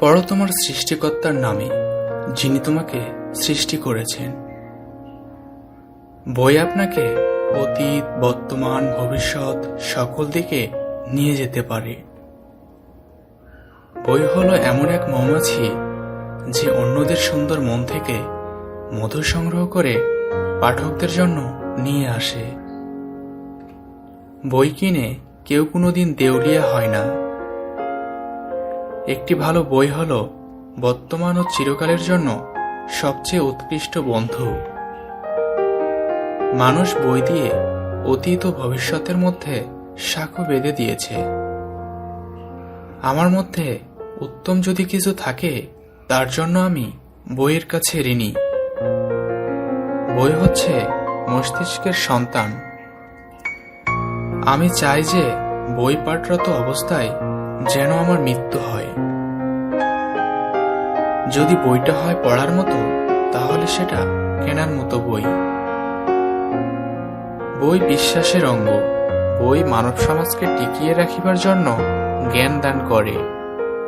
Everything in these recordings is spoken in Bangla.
পড়ো তোমার সৃষ্টিকর্তার নামে, যিনি তোমাকে সৃষ্টি করেছেন। বই আপনাকে অতীত, বর্তমান, ভবিষ্যৎ সকল দিকে নিয়ে যেতে পারে। বই হলো এমন এক মৌমাছি যে অন্যদের সুন্দর মন থেকে মধু সংগ্রহ করে পাঠকদের জন্য নিয়ে আসে। বই কিনে কেউ কোনোদিন দেউলিয়া হয় না। একটি ভালো বই হলো বর্তমান ও চিরকালের জন্য সবচেয়ে উৎকৃষ্ট বন্ধু। মানুষ বই দিয়ে অতীত ও ভবিষ্যতের মধ্যে সাঁকো বেঁধে দিয়েছে। আমার মধ্যে উত্তম যদি কিছু থাকে, তার জন্য আমি বইয়ের কাছে ঋণী। বই হচ্ছে মস্তিষ্কের সন্তান। আমি চাই যে বই পাঠরত অবস্থায় যেন আমার মৃত্যু হয়। যদি বইটা হয় পড়ার মতো, তাহলে সেটা কেনার মতো বই। বই বিশ্বাসের অঙ্গ। বই মানব সমাজকে টিকিয়ে রাখিবার জন্য জ্ঞান দান করে।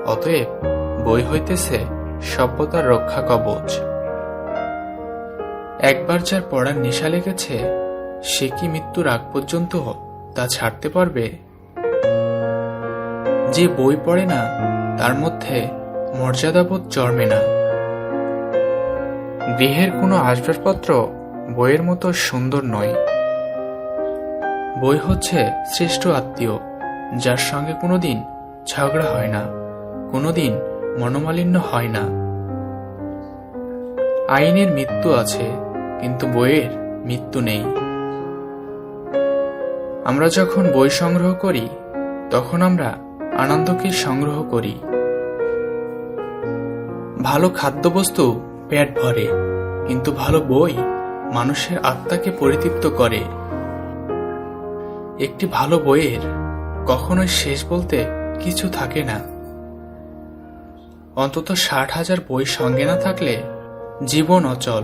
অতএব বই হইতেছে সভ্যতার রক্ষা কবচ। একবার যার পড়ার নেশা লেগেছে, সে কি মৃত্যুর আগ পর্যন্ত তা ছাড়তে পারবে? যে বই পড়ে না, তার মধ্যে মর্যাদাবোধ জন্মে না। গৃহের কোনো আসবাবপত্র বইয়ের মতো সুন্দর নয়। বই হচ্ছে শ্রেষ্ঠ আত্মীয়, যার সঙ্গে কোনোদিন ঝগড়া হয় না, কোনোদিন মনোমালিন্য হয় না। আইনের মৃত্যু আছে, কিন্তু বইয়ের মৃত্যু নেই। আমরা যখন বই সংগ্রহ করি, তখন আমরা আনন্দকে সংগ্রহ করি। ভালো খাদ্যবস্তু পেট ভরে, কিন্তু ভালো বই মানুষের আত্মাকে পরিতৃপ্ত করে। একটি ভালো বইয়ের কখনোই শেষ বলতে কিছু থাকে না। অন্তত ৬০,০০০ বই সঙ্গে না থাকলে জীবন অচল।